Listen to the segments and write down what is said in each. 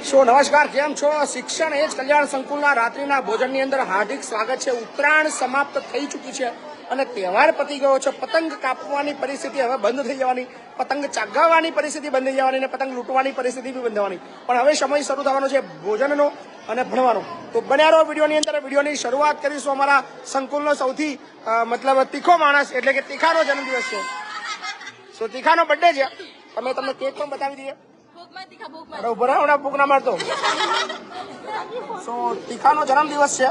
સો નમસ્કાર, કેમ છો? શિક્ષણ એ જ કલ્યાણ સંકુલના રાત્રિના ભોજનની અંદર હાર્દિક સ્વાગત છે. ઉત્તરાયણ સમાપ્ત થઈ ચૂકી છે અને તહેવાર પતી ગયો છે. પતંગ કાપવાની પરિસ્થિતિ હવે બંધ થઈ જવાની, પતંગ ચગાવવાની પરિસ્થિતિ બંધ થઈ જવાની અને પતંગ લૂંટવાની પરિસ્થિતિ બી બંધ થવાની. પણ હવે સમય શરૂ થવાનો છે ભોજનનો અને ભણવાનો. તો બન્યા રહો વિડીયોની અંદર. વિડીયોની શરૂઆત કરીશું અમારા સંકુલનો સૌથી મતલબ તીખો માણસ એટલે કે તીખાનો જન્મદિવસ છે. સો તીખાનો બર્થડે છે. અમે તમને કેક પણ બતાવી દઈએ. ભૂખ ના મારતો. સો તીખાનો જન્મદિવસ છે.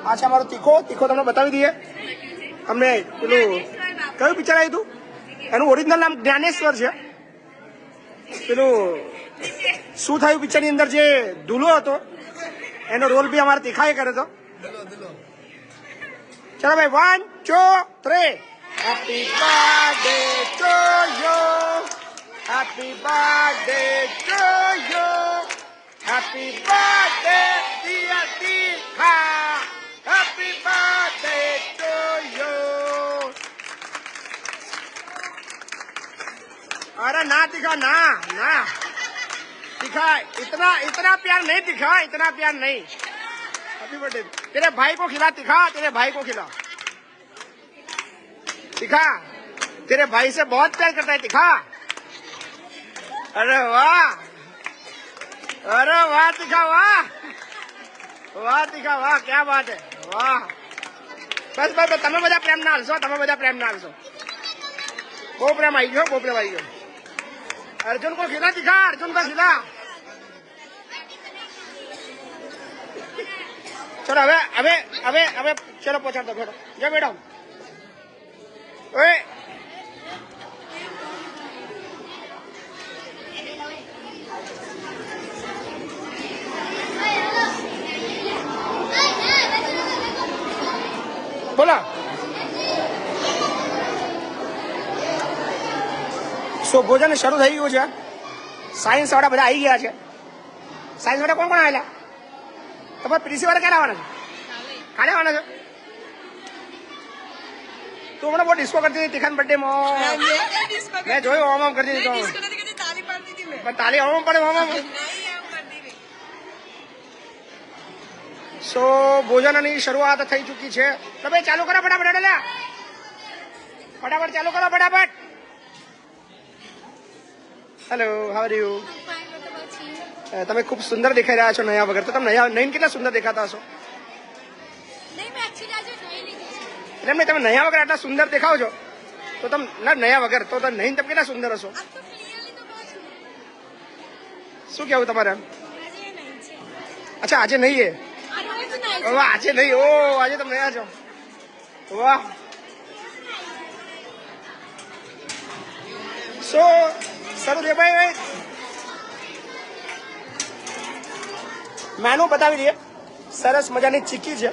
આ છે અમારો તીખો. તીખો તમને બતાવી દઈએ. અમને પેલું કયું પિક્ચર આવ્યું હતું? એનું ઓરિજિનલ નામ જ્ઞાનેશ્વર છે. પેલું શું થયું પિક્ચરની અંદર જે દુલ્હો હતો એનો રોલ બી અમારા તીખાએ કર્યો હતો. ચલો ભાઈ, 1 2 3. Happy birthday to you, happy birthday to you, happy birthday dear Tikha, happy birthday to you. अरे ना दिखा, ना ना दिखा, इतना प्यार नहीं दिखा, इतना प्यार नहीं. Happy birthday. तेरे भाई को खिला दिखा, तेरे भाई को खिला दिखा. तेरे भाई से बहुत प्यार करता है दिखा. अरे वाह, अरे वाह दिखा, वाह वाह दिखा, वाह क्या बात है, वाह. बस बस તમે બધા પ્રેમ ના હાલશો, તમે બધા પ્રેમ ના હાલશો. બહુ પ્રેમ આવી ગયો, બહુ પ્રેમ આવી ગયો. अर्जुन को खिला दिखा, अर्जुन को खिला. चलो હવે હવે હવે હવે ચલો પહોંચાડતો બેઠો. જો બેઠો. ઓય બોલા. સો ભોજન શરૂ થઈ ગયું છે. સાયન્સ વાળા બધા આવી ગયા છે. સાયન્સ વાળા કોણ કોણ આવેલા? તમારે પ્રિન્સી વાળા ક્યારે આવવાના છે? કાલે આવવાના છે? તું હમણાં બહુ ડિસ્કો કરતી હતી તીખાન બર્થડે માં. મેં જોયું ઓમ ઓમ કરતી હતી. પણ તાલી ઓમ પડે ઓમ ઓમ. સો ભોજનની શરૂઆત થઈ ચૂકી છે. તમે ચાલુ કરો ફટાફટ. ફટાફટ ચાલુ કરો ફટાફટ. Hello, how are you? તમે ખૂબ સુંદર દેખાઈ રહ્યા છો નયા વગર. તો તમે નયન કેટલા સુંદર દેખાતા હશો. એટલે એમને તમે નયા વગર આટલા સુંદર દેખાવ છો તો તમે ના નયા વગર તો નયન તમે કેટલા સુંદર હશો. શું કેવું તમારે? અચ્છા આજે નહીં હે. વાહ, આજે નહીં. ઓ આજે તમે નયા છો. વાહ. સો શરૂ છે ભાઈ. મેનુ બતાવી દઈએ. સરસ મજાની ચીક્કી છે,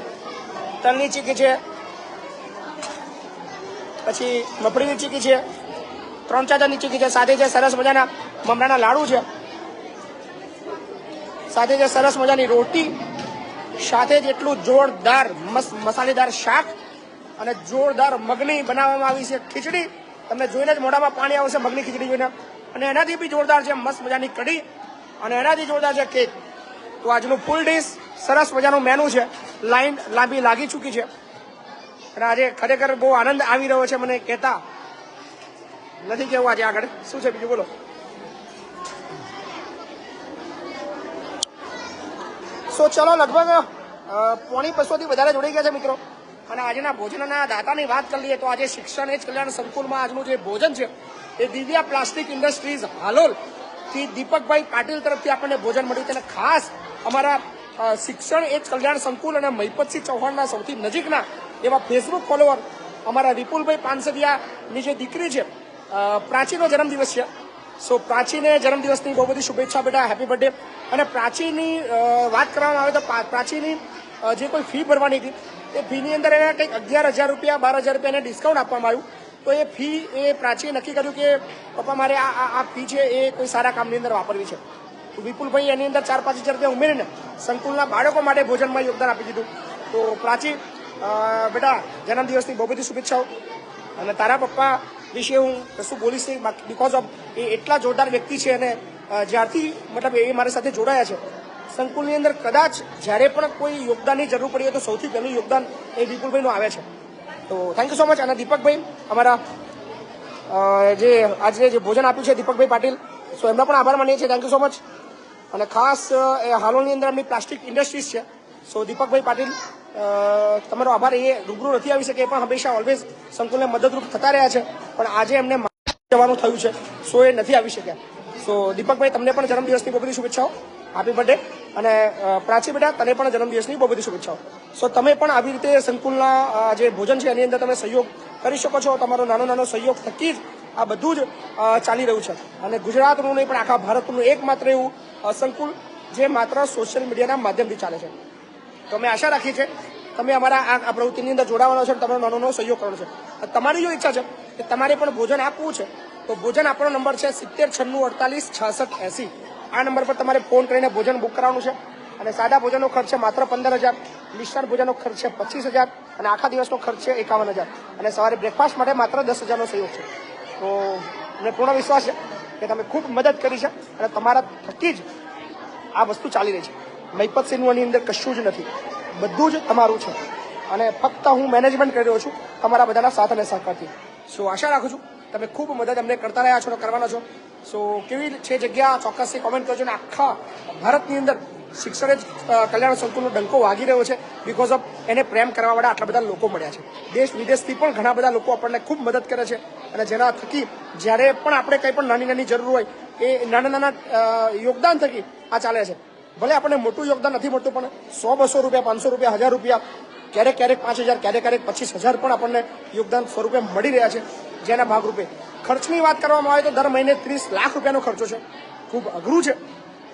તલની ચીક્કી છે, પછી મફળીની ચીક્કી છે, 3-4 જાતની ચીક્કી છે. સાથે છે સરસ મજાના મમરાના લાડુ છે, સાથે છે સરસ મજાની રોટી, સાથે જ એટલું જોરદાર મસ્ત મસાલેદાર શાક અને જોરદાર મગની બનાવવામાં આવી છે ખીચડી. તમને જોઈને જ મોઢામાં પાણી આવશે મગની ખીચડી જોઈને. અને એનાથી બી જોરદાર છે મસ્ત મજાની કઢી અને એનાથી જોરદાર છે કેક. તો આજનું ફૂલ ડીશ સરસ મજાનું મેનુ છે. લાઈન લાંબી લાગી ચૂકી છે અને આજે ખરેખર બહુ આનંદ આવી રહ્યો છે. મને કહેતા નથી કેવું આજે આગળ શું છે બીજું બોલો. સો ચલો, લગભગ 250 થી વધારે જોડાઈ ગયા છે મિત્રો. અને આજના ભોજનના દાતાની વાત કરી લઈએ તો આજે શિક્ષણ એ જ કલ્યાણ સંકુલમાં આજનું જે ભોજન છે એ દિવ્યા પ્લાસ્ટિક ઇન્ડસ્ટ્રીઝ હાલોલ થી દીપકભાઈ પાટીલ તરફથી આપણને ભોજન મળ્યું છે. અને ખાસ અમારા શિક્ષણ એ જ કલ્યાણ સંકુલ અને મહિપતસિંહ ચૌહાણના સૌથી નજીકના એવા ફેસબુક ફોલોવર અમારા વિપુલભાઈ પાનસરિયાની જે દીકરી છે પ્રાચીનો જન્મદિવસ છે. સો પ્રાચીને જન્મદિવસની બહુ બધી શુભેચ્છા બેટા, હેપી બર્થડે. અને પ્રાચીની વાત કરવામાં આવે તો પ્રાચીની જે કોઈ ફી ભરવાની હતી એ ફીની અંદર એને કંઈક 11,000 રૂપિયા 12,000 રૂપિયાને ડિસ્કાઉન્ટ આપવામાં આવ્યું. તો એ ફી એ પ્રાચીએ નક્કી કર્યું કે પપ્પા મારે આ ફી છે એ કોઈ સારા કામની અંદર વાપરવી છે. તો વિપુલભાઈ એની અંદર 4-5,000 રૂપિયા ઉમેરીને સંકુલના બાળકો માટે ભોજનમાં યોગદાન આપી દીધું. તો પ્રાચી બેટા જન્મદિવસની બહુ બધી શુભેચ્છાઓ. અને તારા પપ્પા વિશે હું કશું બોલીશ નહીં, બીકોઝ ઓફ એ એટલા જોરદાર વ્યક્તિ છે અને જ્યારથી મતલબ એ મારી સાથે જોડાયા છે સંકુલની અંદર કદાચ જ્યારે પણ કોઈ યોગદાનની જરૂર પડી હોય તો સૌથી પહેલું યોગદાન એ વિપુલભાઈનું આવે છે. તો થેન્ક યુ સો મચ. અને દીપકભાઈ અમારા જે આજે જે ભોજન આપ્યું છે દીપકભાઈ પાટીલ, સો એમનો પણ આભાર માનીએ છીએ. Thank you so much. અને ખાસ હાલોલની અંદર એમની પ્લાસ્ટિક ઇન્ડસ્ટ્રીઝ છે. સો દીપકભાઈ પાટીલ તમારો આભાર. એ રૂબરૂ નથી આવી શકે, એ પણ હંમેશા ઓલવેઝ સંકુલને મદદરૂપ થતા રહ્યા છે, પણ આજે એમને જવાનું થયું છે, સો એ નથી આવી શક્યા. સો દીપકભાઈ તમને પણ જન્મદિવસની બહુ બધી શુભેચ્છાઓ. Happy birthday. અને પ્રાચી બેટા તને પણ જન્મદિવસની બહુ બધી શુભેચ્છાઓ. સો તમે પણ આવી રીતે સંકુલના જે ભોજન છે એની અંદર તમે સહયોગ કરી શકો છો. તમારો નાનો નાનો સહયોગ થકી જ આ બધું જ ચાલી રહ્યું છે. અને ગુજરાતનું નહીં પણ આખા ભારતનું એકમાત્ર એવું સંકુલ જે માત્ર સોશિયલ મીડિયાના માધ્યમથી ચાલે છે. તો અમે આશા રાખીએ છીએ તમે અમારા આ પ્રવૃત્તિની અંદર જોડાવાનો છે અને તમારો નાનો નાનો સહયોગ કરવાનો છે. તમારી જો ઈચ્છા છે કે તમારે પણ ભોજન આપવું છે તો ભોજન આપવાનો નંબર છે 7096486680. આ નંબર પર તમારે ફોન કરીને ભોજન બુક કરાવવાનું છે. અને સાદા ભોજનનો ખર્ચ છે માત્ર 15,000, મિષ્ટાન ભોજનનો ખર્ચ છે 25,000 અને આખા દિવસનો ખર્ચ છે 51,000 અને સવારે બ્રેકફાસ્ટ માટે માત્ર 10,000નો સહયોગ છે. તો મને પૂર્ણ વિશ્વાસ છે કે તમે ખૂબ મદદ કરી છે અને તમારા થકી જ આ વસ્તુ ચાલી રહી છે. મહિપત સિંહનું આની અંદર કશું જ નથી, બધું જ તમારું છે અને ફક્ત હું મેનેજમેન્ટ કરી રહ્યો છું તમારા બધાના સાથ અને સહકારથી. સો આશા રાખું છું તમે ખૂબ મદદ અમને કરતા રહ્યા છો અને કરવાના છો. સો કેવી છે જગ્યા ચોક્કસથી કોમેન્ટ કરજો. અને આખા ભારતની અંદર શિક્ષણ જ કલ્યાણ સંકુલનો ડંકો વાગી રહ્યો છે બિકોઝ ઓફ એને પ્રેમ કરવાવાળા આટલા બધા લોકો મળ્યા છે. દેશ વિદેશથી પણ ઘણા બધા લોકો આપણને ખૂબ મદદ કરે છે અને જેના થકી જ્યારે પણ આપણે કંઈ પણ નાની નાની જરૂર હોય એ નાના નાના યોગદાન થકી આ ચાલે છે. ભલે આપણને મોટું યોગદાન નથી મળતું પણ 100-200 રૂપિયા, 500 રૂપિયા, 1000 રૂપિયા, ક્યારેક ક્યારેક 5000, ક્યારેક ક્યારેક 25,000 પણ આપણને યોગદાન સ્વરૂપે મળી રહ્યા છે. જેના ભાગરૂપે ખર્ચની વાત કરવામાં આવે તો દર મહિને 30 લાખ રૂપિયાનો ખર્ચો છે. ખૂબ અઘરું છે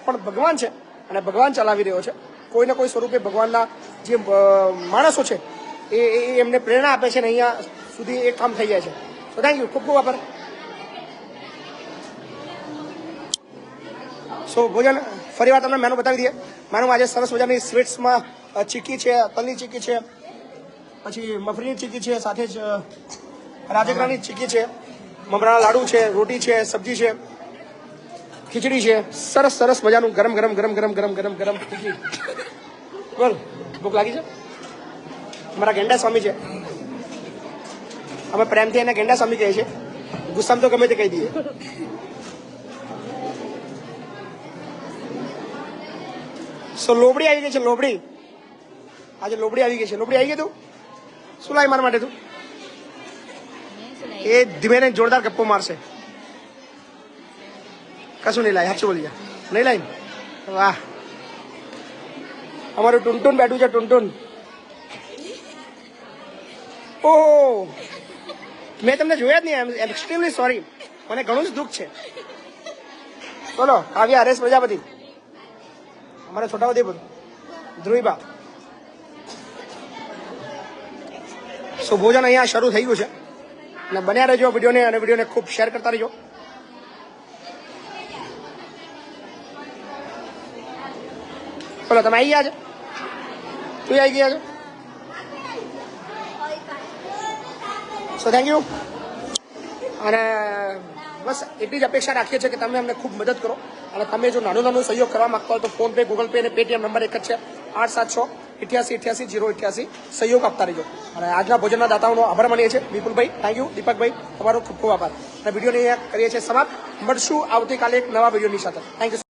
પણ ભગવાન છે અને ભગવાન ચલાવી રહ્યો છે. કોઈને કોઈ સ્વરૂપે ભગવાનના જે માણસો છે એ એમને પ્રેરણા આપે છે અને અહીંયા સુધી એ કામ થઈ જાય છે. તો થેન્ક યુ, ખૂબ ખૂબ આભાર. સો ભોજન ફરી વાર તમને મેનુ બતાવી દઈએ. મેનુ આજે સરસ મજાની સ્વીટ્સમાં ચીક્કી છે, તલની ચીક્કી છે, પછી મફરીની ચીક્કી છે, સાથે જ રાજગરાની ચીક્કી છે, મમરાના લાડુ છે, રોટી છે, સબ્જી છે, ખીચડી છે. સરસ સરસ મજાનું ગરમ ગરમ ગરમ ગરમ ગરમ ગરમ ગરમ ચીક્કી. બોલ, ભૂખ લાગી છે? અમારા ગેંડા સ્વામી છે, અમે પ્રેમથી એને ગેંડા સ્વામી કહીએ છીએ, ગુસ્સામાં તો ગમે તે કહી દઈએ. સો લોબડી આવી ગઈ છે, લોબડી. આજે લોબડી આવી ગઈ છે. લોબડી આવી ગઈ તું? શું લાવી મારા માટે તું? એ ધીમે ને જોરદાર ગપ્પો મારશે. કશું નહીં લાવી, સાચું બોલી જા. નહીં લાવી? વાહ, અમારું ટુનટુન બેઠું છે, ટુનટુન. ઓહ, મેં તમને જોયા જ નહીં. આઈ એમ એક્સ્ટ્રીમલી સોરી. મને ઘણું જ દુઃખ છે. બોલો, આવ્યા હરેશ પ્રજાપતિ, અમારા છોટાઉદેપુર, ધ્રુવીબા. સો ભોજન અહીંયા શરૂ થઈ ગયું છે અને બન્યા રહેજો વિડીયોને, અને વિડીયોને ખૂબ શેર કરતા રહેજો. બોલો, તમે આવી ગયા છો? તું આવી ગયા છો? So thank you. અને બસ એટલી જ અપેક્ષા રાખીએ છીએ કે તમે અમને ખૂબ મદદ કરો. અને તમે જો નાનો નાનો સહયોગ કરવા માંગતા હોય તો ફોન પે, ગૂગલ પે અને પેટીએમ નંબર એક જ છે, 876-8888-088. સહયોગ આપતા રહેજો. અને આજના ભોજનના દાતાઓનો આભાર માનીએ છીએ. વિપુલભાઈ થેન્ક યુ, દીપકભાઈ તમારો ખૂબ ખૂબ આભાર. અને વિડીયોને અહીંયા કરીએ છીએ સમાપ્ત. મળશું આવતીકાલે એક નવા વિડીયોની સાથે. Thank you.